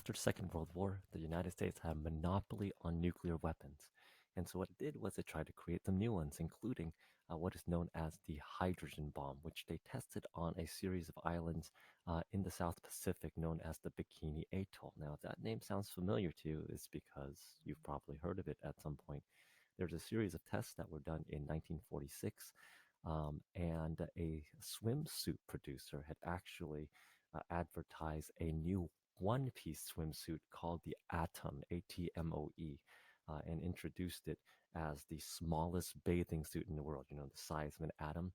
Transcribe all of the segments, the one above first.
after the Second World War, the United States had a monopoly on nuclear weapons. And so what it did was it tried to create some new ones, including what is known as the hydrogen bomb, which they tested on a series of islands in the South Pacific known as the Bikini Atoll. Now, if that name sounds familiar to you, it's because you've probably heard of it at some point. There's a series of tests that were done in 1946, and a swimsuit producer had actually advertised a new one-piece swimsuit called the Atom, Atmoe, and introduced it as the smallest bathing suit in the world, you know, the size of an atom.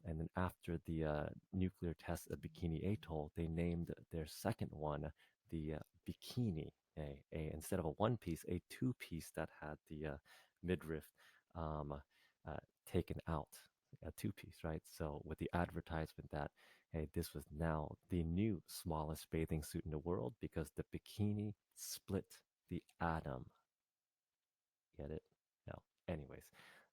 And then after the nuclear test at Bikini Atoll, they named their second one the Bikini, instead of a one-piece, a two-piece that had the midriff um, uh, taken out, a two-piece, right? So with the advertisement that, hey, this was now the new smallest bathing suit in the world because the bikini split the atom. Get it? No. Anyways,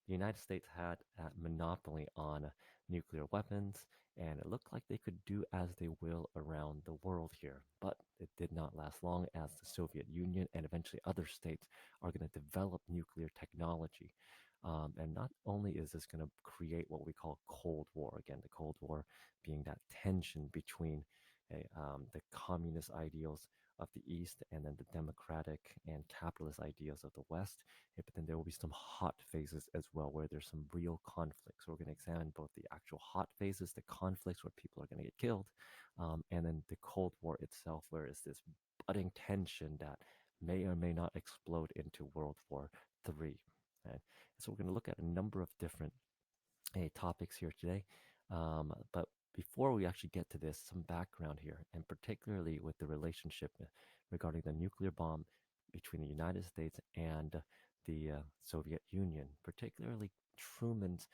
the United States had a monopoly on nuclear weapons, and it looked like they could do as they will around the world here. But it did not last long, as the Soviet Union and eventually other states are going to develop nuclear technology. And not only is this going to create what we call Cold War, again, the Cold War being that tension between the communist ideals of the East and then the democratic and capitalist ideals of the West. But then there will be some hot phases as well where there's some real conflicts. So we're going to examine both the actual hot phases, the conflicts where people are going to get killed, and then the Cold War itself, where it's this budding tension that may or may not explode into World War III. Right? So we're going to look at a number of different topics here today. But before we actually get to this, some background here, and particularly with the relationship regarding the nuclear bomb between the United States and the Soviet Union, particularly Truman's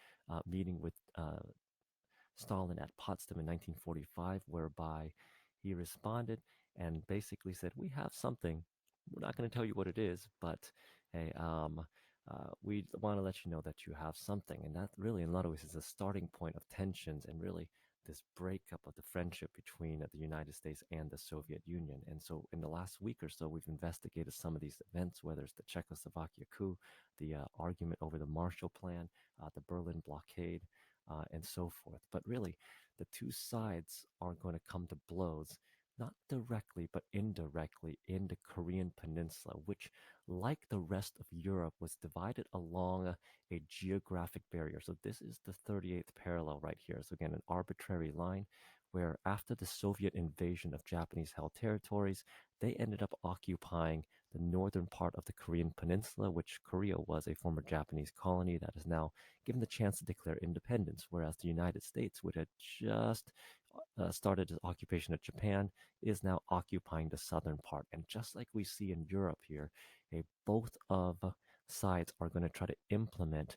meeting with Stalin at Potsdam in 1945, whereby he responded and basically said, "We have something. We're not going to tell you what it is, but hey, we want to let you know that you have something." And that really, in a lot of ways, is a starting point of tensions and really this breakup of the friendship between the United States and the Soviet Union. And so, in the last week or so, we've investigated some of these events, whether it's the Czechoslovakia coup, the argument over the Marshall Plan, the Berlin blockade, and so forth. But really, the two sides are going to come to blows, not directly, but indirectly in the Korean Peninsula, which, like the rest of Europe, was divided along a geographic barrier. So this is the 38th parallel right here. So again, an arbitrary line where after the Soviet invasion of Japanese-held territories, they ended up occupying the northern part of the Korean Peninsula, which Korea was a former Japanese colony that is now given the chance to declare independence, whereas the United States, which had just started its occupation of Japan, is now occupying the southern part. And just like we see in Europe here, both of sides are going to try to implement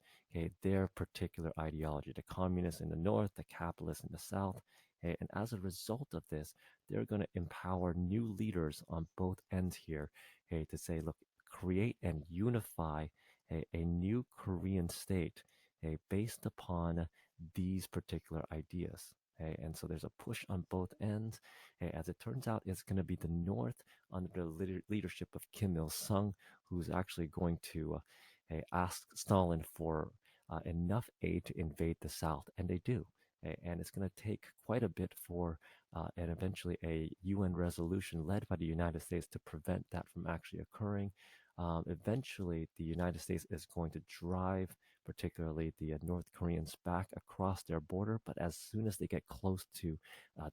their particular ideology, the communists in the north, the capitalists in the south. And as a result of this, they're going to empower new leaders on both ends here to say, look, create and unify a new Korean state based upon these particular ideas. And so there's a push on both ends. As it turns out, it's going to be the North under the leadership of Kim Il-sung, who's actually going to ask Stalin for enough aid to invade the South, and they do. And it's going to take quite a bit for and eventually a UN resolution led by the United States to prevent that from actually occurring. Eventually, the United States is going to drive particularly the North Koreans back across their border. But as soon as they get close to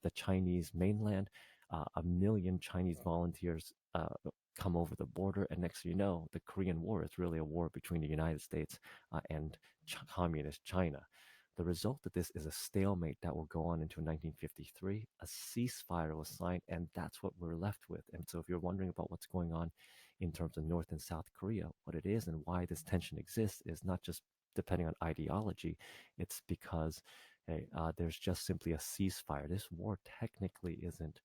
the Chinese mainland, 1 million Chinese volunteers come over the border. And next thing you know, the Korean War is really a war between the United States and communist China. The result of this is a stalemate that will go on into 1953. A ceasefire was signed, and that's what we're left with. And so if you're wondering about what's going on in terms of North and South Korea, what it is and why this tension exists is not just depending on ideology. It's because there's just simply a ceasefire. This war technically isn't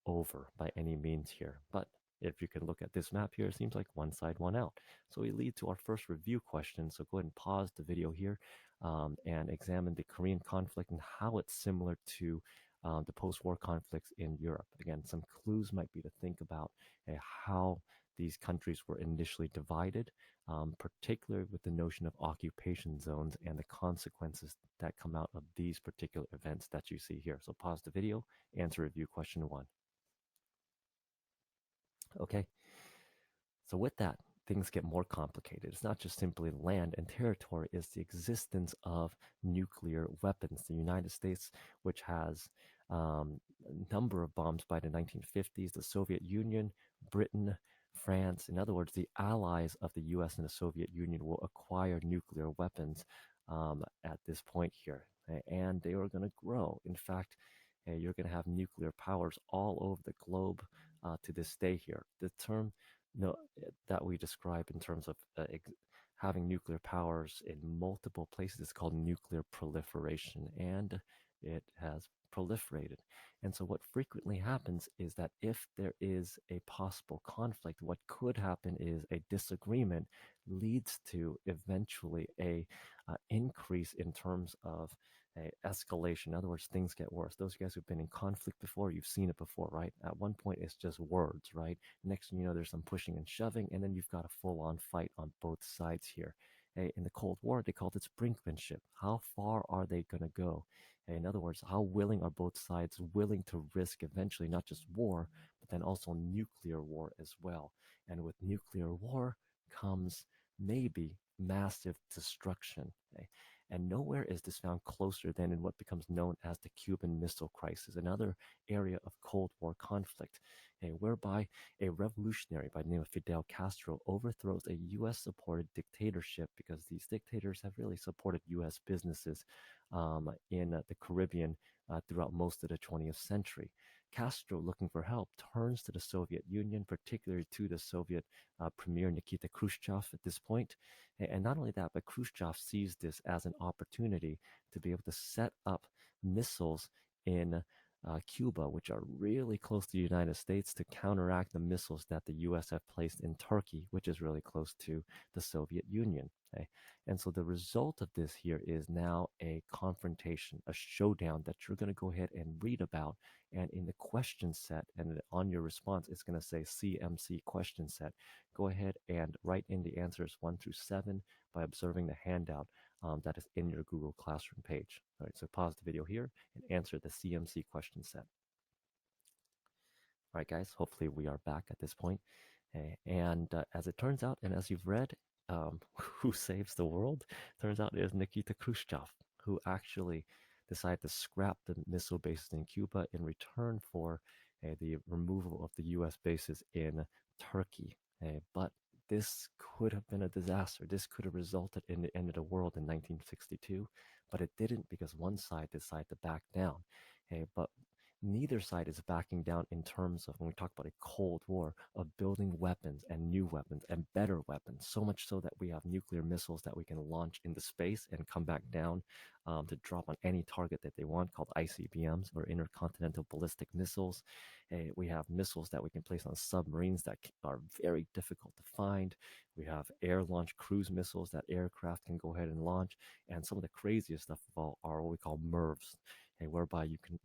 over by any means here. But if you can look at this map here, it seems like one side, one out. So we lead to our first review question. So go ahead and pause the video here and examine the Korean conflict and how it's similar to the post-war conflicts in Europe. Again, some clues might be to think about how these countries were initially divided, particularly with the notion of occupation zones and the consequences that come out of these particular events that you see here. So pause the video, answer review question 1. Okay, so with that, things get more complicated. It's not just simply land and territory, it's the existence of nuclear weapons. The United States, which has a number of bombs by the 1950s, the Soviet Union, Britain, France, in other words, the allies of the US and the Soviet Union will acquire nuclear weapons at this point here. And they are going to grow. In fact, you're going to have nuclear powers all over the globe to this day here. The term no, that we describe in terms of having nuclear powers in multiple places is called nuclear proliferation, and it has proliferated. And so, what frequently happens is that if there is a possible conflict, what could happen is a disagreement leads to eventually a increase in terms of a escalation. In other words, things get worse. Those of you guys who've been in conflict before, you've seen it before, right? At one point, it's just words, right? Next thing you know, there's some pushing and shoving, and then you've got a full-on fight on both sides here. In the Cold War, they called it brinkmanship. How far are they going to go? In other words, how willing are both sides willing to risk eventually not just war, but then also nuclear war as well? And with nuclear war comes maybe massive destruction. And nowhere is this found closer than in what becomes known as the Cuban Missile Crisis, another area of Cold War conflict, whereby a revolutionary by the name of Fidel Castro overthrows a U.S.-supported dictatorship because these dictators have really supported U.S. businesses in the Caribbean throughout most of the 20th century. Castro, looking for help, turns to the Soviet Union, particularly to the Soviet Premier Nikita Khrushchev at this point. And not only that, but Khrushchev sees this as an opportunity to be able to set up missiles in Cuba, which are really close to the United States, to counteract the missiles that the U.S. have placed in Turkey, which is really close to the Soviet Union. Okay? And so the result of this here is now a confrontation, a showdown that you're going to go ahead and read about. And in the question set and on your response, it's going to say CMC question set. Go ahead and write in the answers 1 through 7 by observing the handout that is in your Google Classroom page. All right, so pause the video here and answer the CMC question set. All right, guys, hopefully we are back at this point. And as it turns out, and as you've read, who saves the world? Turns out it is Nikita Khrushchev, who actually decided to scrap the missile bases in Cuba in return for the removal of the U.S. bases in Turkey. But this could have been a disaster. This could have resulted in the end of the world in 1962, but it didn't because one side decided to back down. But neither side is backing down in terms of, when we talk about a Cold War, of building weapons and new weapons and better weapons, so much so that we have nuclear missiles that we can launch into space and come back down to drop on any target that they want, called ICBMs, or intercontinental ballistic missiles. We have missiles that we can place on submarines that are very difficult to find. We have air-launched cruise missiles that aircraft can go ahead and launch. And some of the craziest stuff of all are what we call MIRVs, whereby you can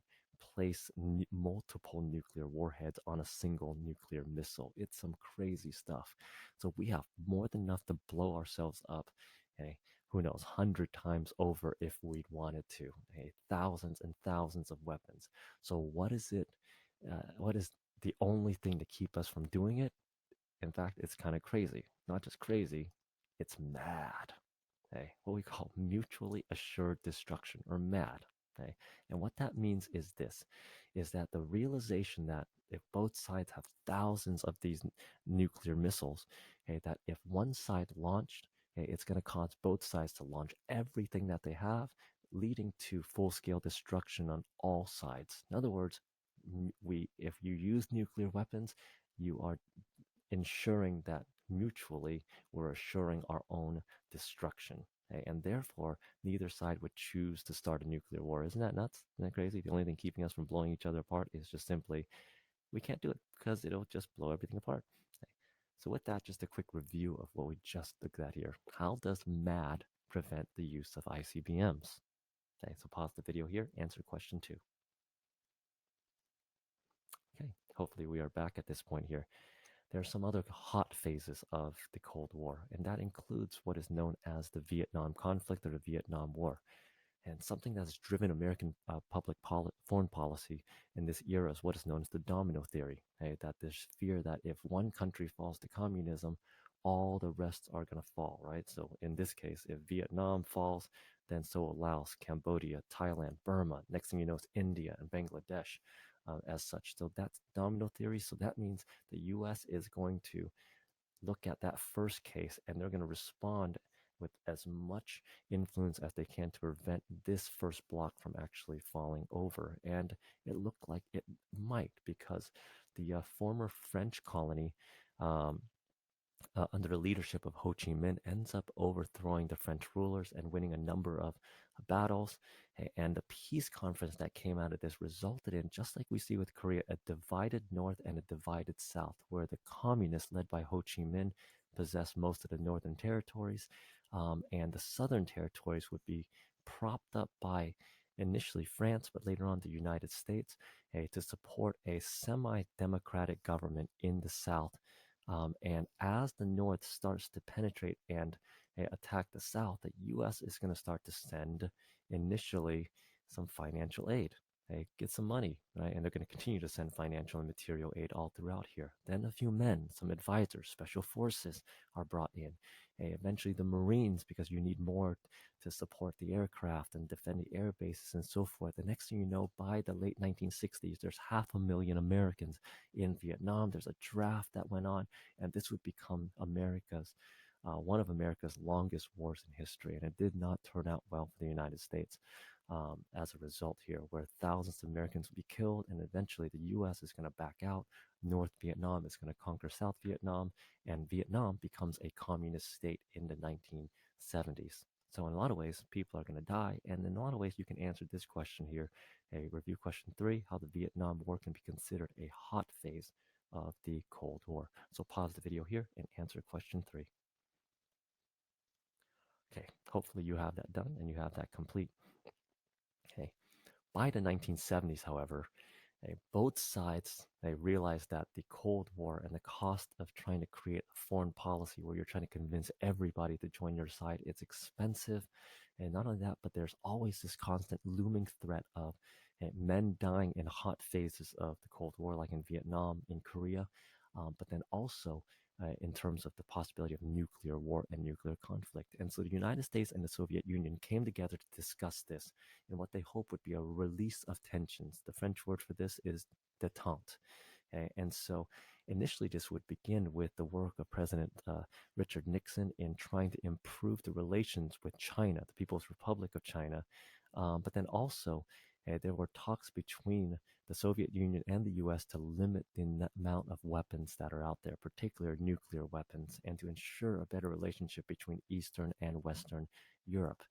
place multiple nuclear warheads on a single nuclear missile. It's some crazy stuff. So we have more than enough to blow ourselves up, who knows, 100 times over if we'd wanted to. Thousands and thousands of weapons. So what is it? What is the only thing to keep us from doing it? In fact, it's kind of crazy. Not just crazy, it's mad. What we call mutually assured destruction, or MAD. And what that means is this, is that the realization that if both sides have thousands of these nuclear missiles, that if one side launched, it's going to cause both sides to launch everything that they have, leading to full-scale destruction on all sides. In other words, if you use nuclear weapons, you are ensuring that mutually we're assuring our own destruction. And therefore, neither side would choose to start a nuclear war. Isn't that nuts? Isn't that crazy? The only thing keeping us from blowing each other apart is just simply, we can't do it because it'll just blow everything apart. So with that, just a quick review of what we just looked at here. How does MAD prevent the use of ICBMs? So pause the video here, answer question 2. hopefully we are back at this point here. There are some other hot phases of the Cold War, and that includes what is known as the Vietnam conflict or the Vietnam War. And something that's driven American foreign policy in this era is what is known as the domino theory. Right? That there's fear that if one country falls to communism, all the rest are going to fall, right? So in this case, if Vietnam falls, then so will Laos, Cambodia, Thailand, Burma. Next thing you know, it's India and Bangladesh as such. So that's domino theory. So that means the U.S. is going to look at that first case and they're going to respond with as much influence as they can to prevent this first block from actually falling over. And it looked like it might because the former French colony, um, under the leadership of Ho Chi Minh, ends up overthrowing the French rulers and winning a number of battles. And the peace conference that came out of this resulted in, just like we see with Korea, a divided North and a divided South, where the communists led by Ho Chi Minh possessed most of the northern territories, and the southern territories would be propped up by initially France, but later on the United States, to support a semi democratic government in the South. And as the North starts to penetrate and attack the South, the U.S. is going to start to send initially some financial aid. Get some money, right? And they're going to continue to send financial and material aid all throughout here. Then a few men, some advisors, special forces are brought in. Eventually the Marines, because you need more to support the aircraft and defend the air bases and so forth. The next thing you know, by the late 1960s, there's 500,000 Americans in Vietnam. There's a draft that went on, and this would become one of America's longest wars in history, and it did not turn out well for the United States as a result here, where thousands of Americans would be killed, and eventually the U.S. is going to back out. North Vietnam is going to conquer South Vietnam, and Vietnam becomes a communist state in the 1970s. So in a lot of ways, people are going to die, and in a lot of ways, you can answer this question here. A review question 3, how the Vietnam War can be considered a hot phase of the Cold War. So pause the video here and answer question 3. Okay, hopefully you have that done and you have that complete. Okay, by the 1970s, however, both sides they realized that the Cold War and the cost of trying to create a foreign policy where you're trying to convince everybody to join your side, it's expensive. And not only that, but there's always this constant looming threat of men dying in hot phases of the Cold War, like in Vietnam, in Korea, but then also in terms of the possibility of nuclear war and nuclear conflict. And so the United States and the Soviet Union came together to discuss this in what they hope would be a release of tensions. The French word for this is détente. Okay? And so initially, this would begin with the work of President Richard Nixon in trying to improve the relations with China, the People's Republic of China. But then also, there were talks between the Soviet Union and the US to limit the amount of weapons that are out there, particularly nuclear weapons, and to ensure a better relationship between Eastern and Western Europe.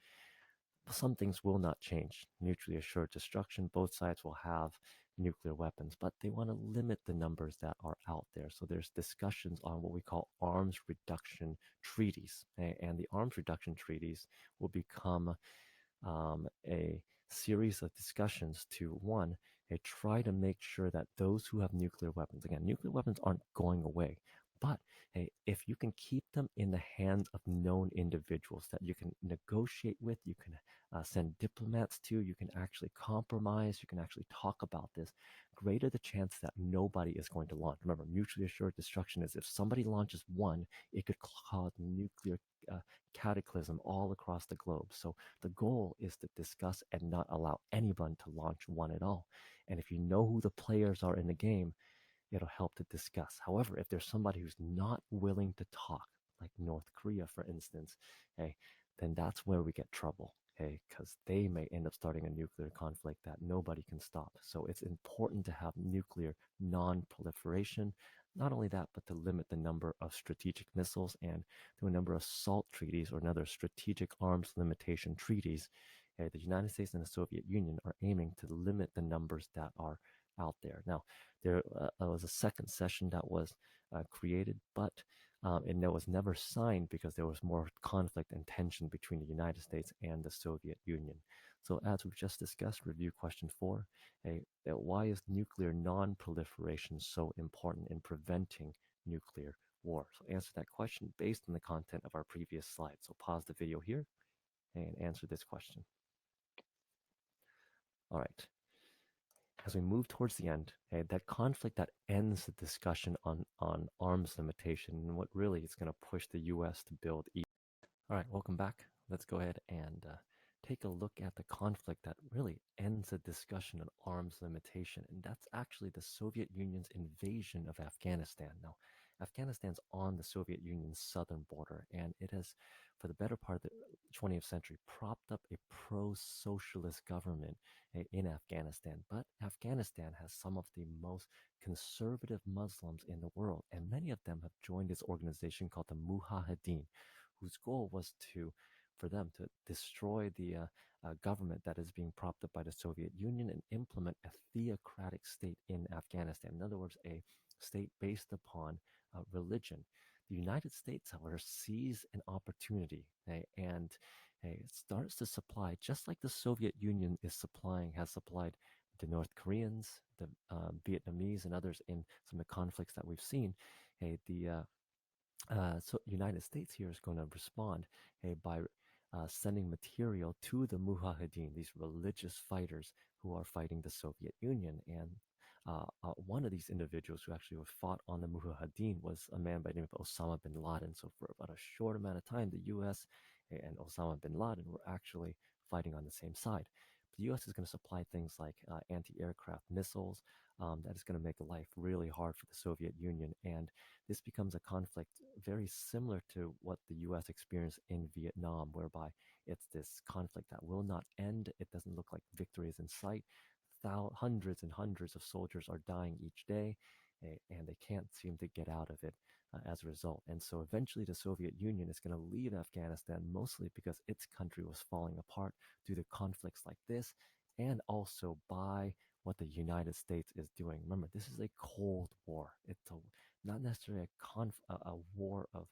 Some things will not change. Mutually assured destruction, both sides will have nuclear weapons, but they want to limit the numbers that are out there. So there's discussions on what we call arms reduction treaties. And the arms reduction treaties will become a series of discussions to one, try to make sure that those who have nuclear weapons, again, nuclear weapons aren't going away, but hey, if you can keep them in the hands of known individuals that you can negotiate with, you can send diplomats to, you can actually compromise, you can actually talk about this, greater the chance that nobody is going to launch. Remember, mutually assured destruction is if somebody launches one, it could cause nuclear cataclysm all across the globe. So the goal is to discuss and not allow anyone to launch one at all. And if you know who the players are in the game, it'll help to discuss. However, if there's somebody who's not willing to talk, like North Korea, for instance, then that's where we get trouble, because they may end up starting a nuclear conflict that nobody can stop. So it's important to have nuclear non-proliferation. Not only that, but to limit the number of strategic missiles and to a number of SALT treaties or another strategic arms limitation treaties. The United States and the Soviet Union are aiming to limit the numbers that are out there. Now, there was a second session that was created, but it was never signed because there was more conflict and tension between the United States and the Soviet Union. So, as we've just discussed, review question 4. Why is nuclear non-proliferation so important in preventing nuclear war? So, answer that question based on the content of our previous slide. So, pause the video here and answer this question. All right. As we move towards the end, that conflict that ends the discussion on arms limitation and what really is going to push the U.S. to build. All right, welcome back. Let's go ahead and take a look at the conflict that really ends the discussion on arms limitation, and that's actually the Soviet Union's invasion of Afghanistan. Now, Afghanistan's on the Soviet Union's southern border, and it has, for the better part of the 20th century, propped up a pro-socialist government in Afghanistan. But Afghanistan has some of the most conservative Muslims in the world, and many of them have joined this organization called the Mujahideen, whose goal was for them to destroy the government that is being propped up by the Soviet Union and implement a theocratic state in Afghanistan. In other words, a state based upon religion. The United States, however, sees an opportunity and starts to supply, just like the Soviet Union has supplied the North Koreans, the Vietnamese, and others in some of the conflicts that we've seen. So United States here is going to respond by sending material to the Mujahideen, these religious fighters who are fighting the Soviet Union. And one of these individuals who actually fought on the Mujahideen was a man by the name of Osama bin Laden. So for about a short amount of time, the U.S. and Osama bin Laden were actually fighting on the same side. The U.S. is going to supply things like anti-aircraft missiles. That is going to make life really hard for the Soviet Union. And this becomes a conflict very similar to what the U.S. experienced in Vietnam, whereby it's this conflict that will not end. It doesn't look like victory is in sight. Hundreds and hundreds of soldiers are dying each day, and they can't seem to get out of it as a result. And so eventually the Soviet Union is going to leave Afghanistan, mostly because its country was falling apart due to conflicts like this, and also by what the United States is doing. Remember, this is a Cold War. It's not necessarily a war of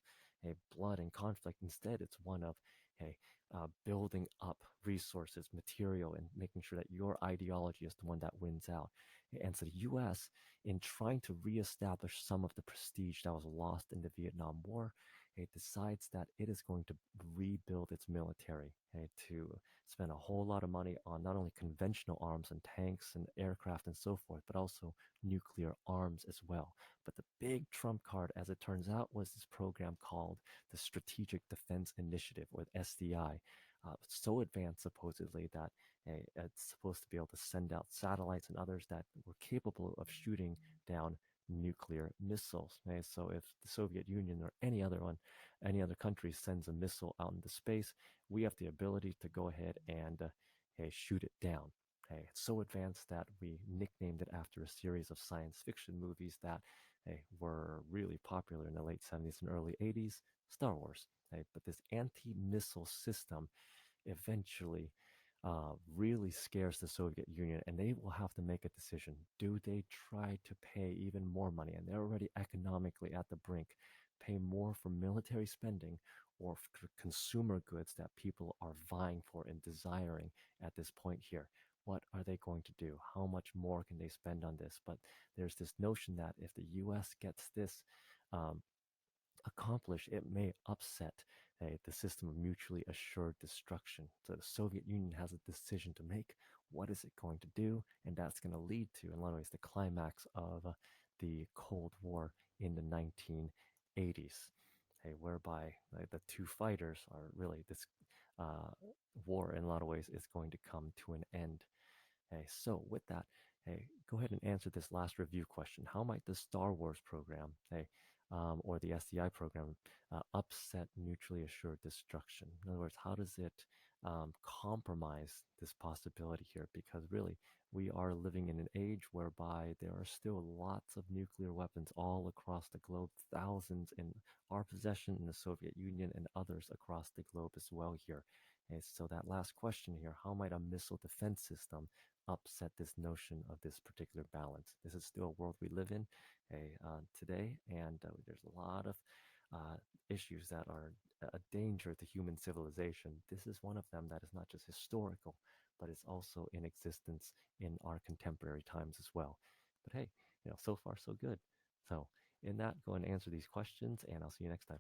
blood and conflict. Instead, it's one of building up resources, material, and making sure that your ideology is the one that wins out. And so the U.S., in trying to reestablish some of the prestige that was lost in the Vietnam War, it decides that it is going to rebuild its military, to spend a whole lot of money on not only conventional arms and tanks and aircraft and so forth, but also nuclear arms as well. But the big trump card, as it turns out, was this program called the Strategic Defense Initiative, or SDI, so advanced supposedly that it's supposed to be able to send out satellites and others that were capable of shooting down nuclear missiles. Okay? So if the Soviet Union or any other country sends a missile out into space, we have the ability to go ahead and shoot it down. Okay? It's so advanced that we nicknamed it after a series of science fiction movies that were really popular in the late 70s and early 80s, Star Wars. Okay? But this anti-missile system eventually really scares the Soviet Union, and they will have to make a decision. Do they try to pay even more money, and they're already economically at the brink, pay more for military spending or for consumer goods that people are vying for and desiring at this point here? What are they going to do? How much more can they spend on this? But there's this notion that if the U.S. gets this um, accomplish, it may upset the system of mutually assured destruction. So the Soviet Union has a decision to make. What is it going to do? And that's going to lead to, in a lot of ways, the climax of the Cold War in the 1980s, whereby the two fighters are really this war, in a lot of ways, is going to come to an end. So with that, go ahead and answer this last review question. How might the Star Wars program, or the SDI program, upset mutually assured destruction? In other words, how does it compromise this possibility here? Because really, we are living in an age whereby there are still lots of nuclear weapons all across the globe, thousands in our possession in the Soviet Union and others across the globe as well here. And so that last question here, how might a missile defense system upset this notion of this particular balance? This is still a world we live in today, and there's a lot of issues that are a danger to human civilization. This is one of them that is not just historical, but it's also in existence in our contemporary times as well. But hey, so far so good. So in that, go and answer these questions, and I'll see you next time.